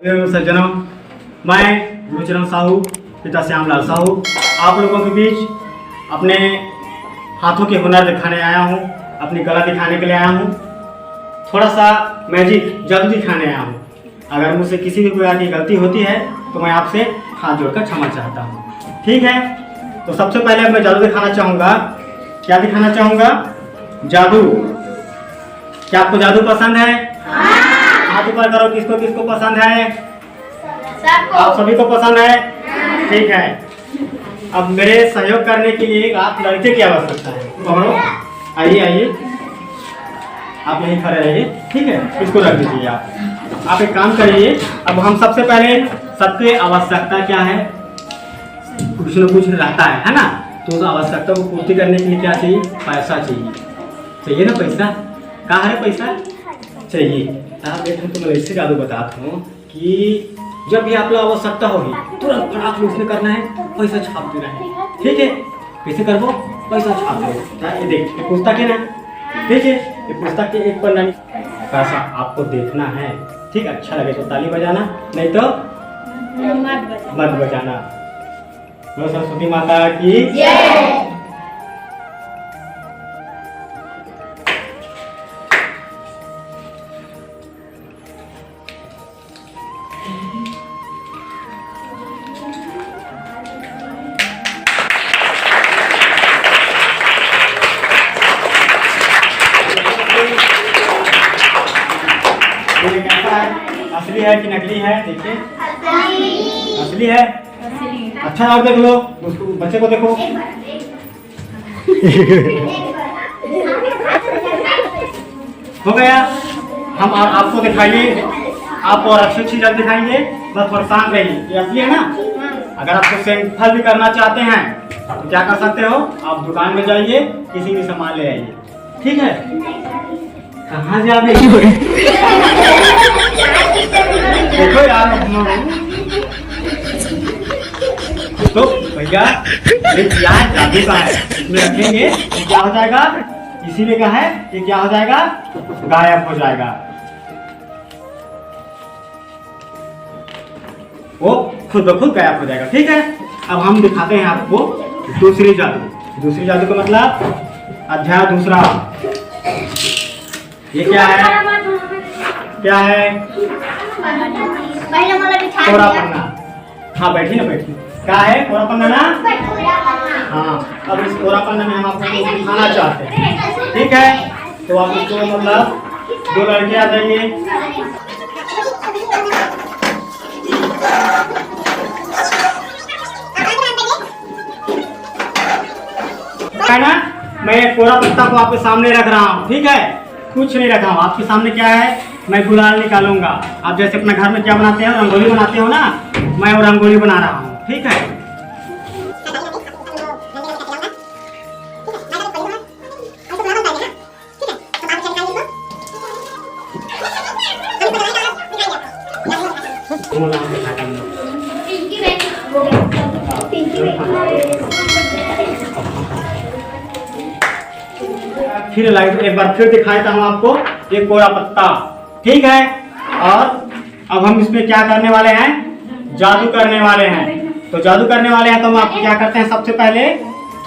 सज्जनों, मैं गुरुचरण साहू पिता श्यामलाल साहू आप लोगों के बीच अपने हाथों के हुनर दिखाने आया हूँ, अपनी कला दिखाने के लिए आया हूँ, थोड़ा सा मैजिक जादू दिखाने आया हूँ। अगर मुझसे किसी भी प्रकार की गलती होती है तो मैं आपसे हाथ जोड़कर क्षमा चाहता हूँ, ठीक है। तो सबसे पहले मैं जादू दिखाना चाहूँगा। क्या दिखाना चाहूँगा? जादू। क्या आपको जादू पसंद है? हाथ ऊपर करो, किसको किसको पसंद है? आप सभी को पसंद है, ठीक है। अब मेरे सहयोग करने के लिए आप लड़के की आवश्यकता है। पकड़ो, आइए आइए, आप यहीं खड़े रहिए, ठीक है। इसको रख दीजिए। आप एक काम करिए। अब हम सबसे पहले सबके आवश्यकता क्या है, कुछ न कुछ रहता है ना। तो उस आवश्यकता को पूर्ति करने के लिए क्या चाहिए? पैसा चाहिए ना। पैसा कहाँ है? पैसा चाहिए। आप एक तो मैं इससे जादू बताता हूँ कि जब भी आप लोग आवश्यकता होगी तुरंत फटाक से उसने करना है, पैसा छाप देना है, ठीक है। कैसे कर वो? पैसा छाप दो। ये देखिए पुस्तक है ना, ठीक है। ये पुस्तक के एक पन्ना पैसा आपको देखना है, ठीक। अच्छा लगे तो ताली बजाना, नहीं तो मत बजाना। बोलो सरस्वती माता की जय। असली है कि नकली है? देखिए असली है। अच्छा और देख लो, उसको बच्चे को देखो। हो गया। हम आपको दिखाइए, आप और अच्छी चीज दिखाएंगे, बस परेशान रहिए। ये असली है ना। अगर आपको सेंटफल भी करना चाहते हैं तो क्या कर सकते हो? आप दुकान में जाइए, किसी भी सामान ले आइए, ठीक है। कहाँ जा रही हो? देखो यार, तो भैया ये क्या है? जादू का है। इसमें रखेंगे तो क्या हो जाएगा? इसीलिए क्या है, ये क्या हो जाएगा? गायब हो जाएगा। वो खुद ब खुद गायब हो जाएगा, ठीक है। अब हम दिखाते हैं आपको दूसरी जादू। दूसरी जादू का मतलब अध्याय दूसरा। ये क्या है? क्या है? कोरा पन्ना। हाँ बैठी ना, बैठी। क्या है? कोरा पन्ना ना। हाँ, अब इस कोरा पन्ना में हम आपको दिखाना चाहते हैं, ठीक है। तो आप इसको मतलब दो लड़के आ जाइए। है ना, मैं कोरा पत्ता को आपके सामने रख रहा हूँ, ठीक है। कुछ नहीं रखा हूँ आपके सामने। क्या है? मैं गुलाल निकालूंगा। आप जैसे अपने घर में क्या बनाते हो, रंगोली बनाते हो ना, मैं वो रंगोली बना रहा हूँ, ठीक है। फिर लाइट एक बार फिर दिखाता हूँ आपको ये कोरा पत्ता, ठीक है। और अब हम इसमें क्या करने वाले हैं? जादू करने वाले हैं। तो जादू करने वाले हैं तो हम आप क्या करते हैं? सबसे पहले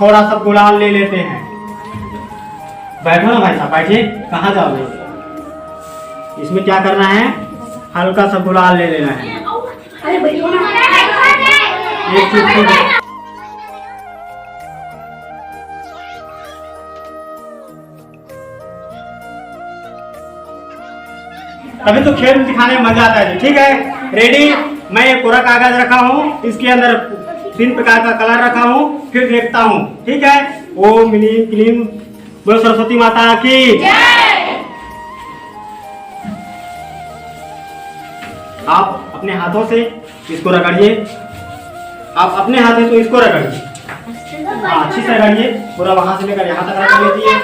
थोड़ा सा गुलाल ले लेते हैं। बैठो ना भाई साहब, बैठिए। कहाँ जाओगे? इसमें क्या करना है? हल्का सा गुलाल ले लेना है। एक चुटकी। तभी तो खेल दिखाने में मजा आता है, ठीक है। रेडी? मैं ये कोरा कागज रखा हूँ, इसके अंदर 3 प्रकार का कलर रखा हूँ, फिर देखता हूँ, ठीक है। ओम ह्रीं क्लीं बोलो सरस्वती माता की जय। आप अपने हाथों से इसको रगड़िए। आप अपने हाथों से इसको रगड़िए, अच्छी से रगड़िए, पूरा वहां से लेकर यहाँ तक रगड़ लीजिए।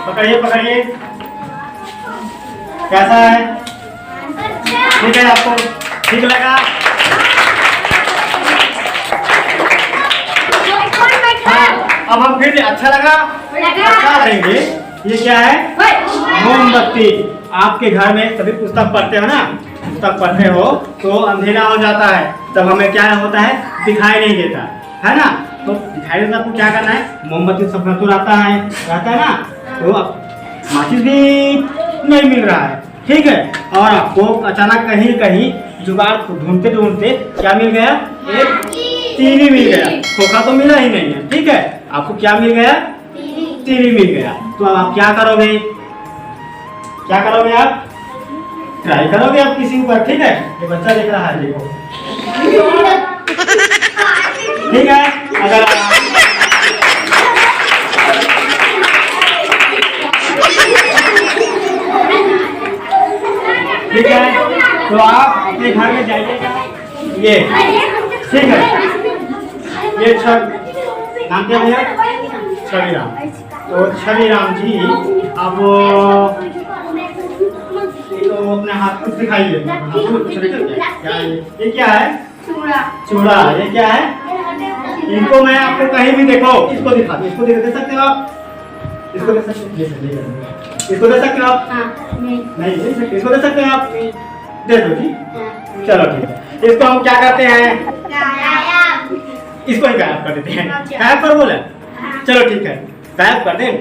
पकड़िए पकड़िए, कैसा है? ठीक है आपको? ठीक लगा? हाँ, अब हम फिर अच्छा लगा? अच्छा रहेंगे। ये क्या है? मोमबत्ती। आपके घर में सभी पुस्तक पढ़ते हो ना, पुस्तक पढ़ते हो तो अंधेरा हो जाता है, तब हमें क्या होता है, दिखाई नहीं देता है ना। तो दिखाई देता आपको क्या करना है, मोमबत्ती सपना तो रहता है ना। तो अब माचिस भी नहीं मिल रहा है, ठीक है। और आपको अचानक कहीं जुगाड़ ढूंढते ढूंढते क्या मिल गया, एक तीली मिल गया। खोखा तो मिला ही नहीं है, ठीक है। आपको क्या मिल गया, तीली मिल गया। तो अब आप क्या करोगे, आप ट्राई करोगे आप किसी ऊपर, ठीक है। ये बच्चा देख रहा है, देखो, ठीक है। अगर ठीक है तो आप अपने घर में जाइएगा, ये ठीक है। ये नाम क्या भैया, छवि राम। तो छवि राम जी आप तो अपने हाथ को दिखाइए, ये क्या है, चूड़ा। ये क्या है, इनको मैं आपको कहीं भी देखो, इसको दिखा दो, इसको दे सकते हो आप, इसको दे सकते हो, इसको दे सकते हो आप, नहीं दे सकते, इसको दे सकते हो आप, दे दो जी, चलो ठीक है। इसको हम क्या करते हैं, इसको ही गायब कर देते हैं, गायब कर बोले, चलो ठीक है, गायब कर दें।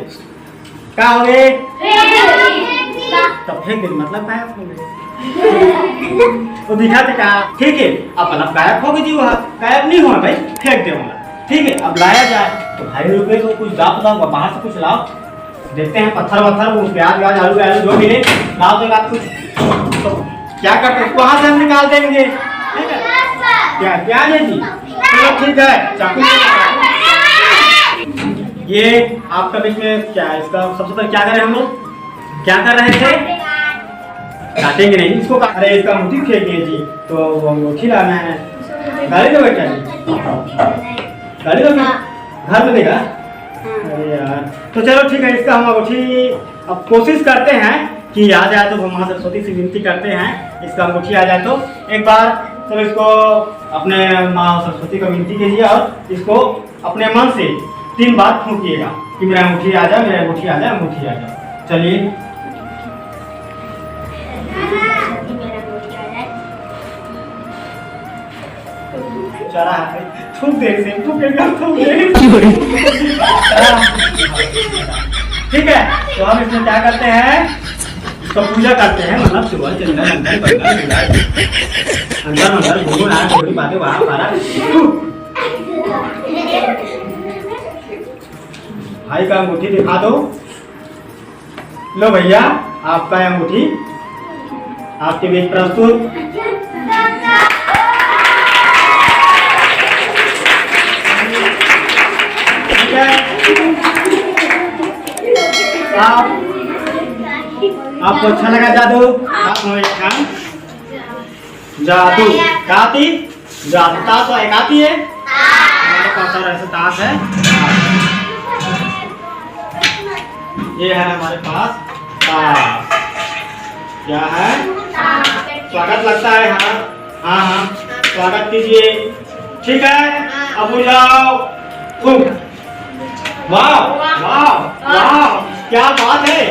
क्या हो गए, तब फेंक दें, मतलब गायब हो गए। वो दिखाते क्या, ठीक है। अब मतलब गायब हो गई थी, वो गायब नहीं हुआ भाई, फेंक दे वाला, ठीक है। अब लाया जाए तो ₹2.5 तो कुछ दाप बाहर से कुछ लाओ, देखते हैं पत्थर प्याज आलू जो मिले लाओ, तो बात कुछ तो क्या करते हैं, वहां से हम निकाल देंगे, ठीक है। क्या प्याज है जी, चलो ठीक है। चाकू ये आपका बीच में क्या है, इसका सबसे पहले क्या करें, हम लोग क्या कर रहे थे, काटेंगे नहीं इसको, अरे इसका अंगूठी फेंकिए जी, तो वो अंगूठी लाना है, गाड़ी में बैठा जी, गाड़ी में घर में देगा, अरे यार। तो चलो ठीक है, इसका हम अंगूठी अब कोशिश करते हैं कि आ जाए, तो माँ सरस्वती से विनती करते हैं इसका अंगूठी आ जाए। तो एक बार चलो इसको अपने माँ सरस्वती को विनती कीजिए और इसको अपने मन से 3 बार फूंकिएगा कि मेरा अंगूठी आ जाए, मेरा अंगूठी आ जाए, अंगूठी आ जाए। चलिए, चला थूक दे से, ठीक है। तो हम इसमें क्या करते हैं, इसको पूजा करते हैं, मतलब सुबह चंदन अंदर घूमो ना, थोड़ी बातें वहाँ हमारा भाई का अंगूठी दिखा दो। लो भैया, आपका अंगूठी आपके बीच प्रस्तुत। आपको अच्छा लगा जादू, जादू गाती जाता तो एक आती है, हमारे पास और ऐसे ताश है, ये है हमारे पास ताश। क्या है, स्वागत लगता है, हाँ स्वागत कीजिए, ठीक है। अब जाओ, वाह वाह वाह, क्या बात है,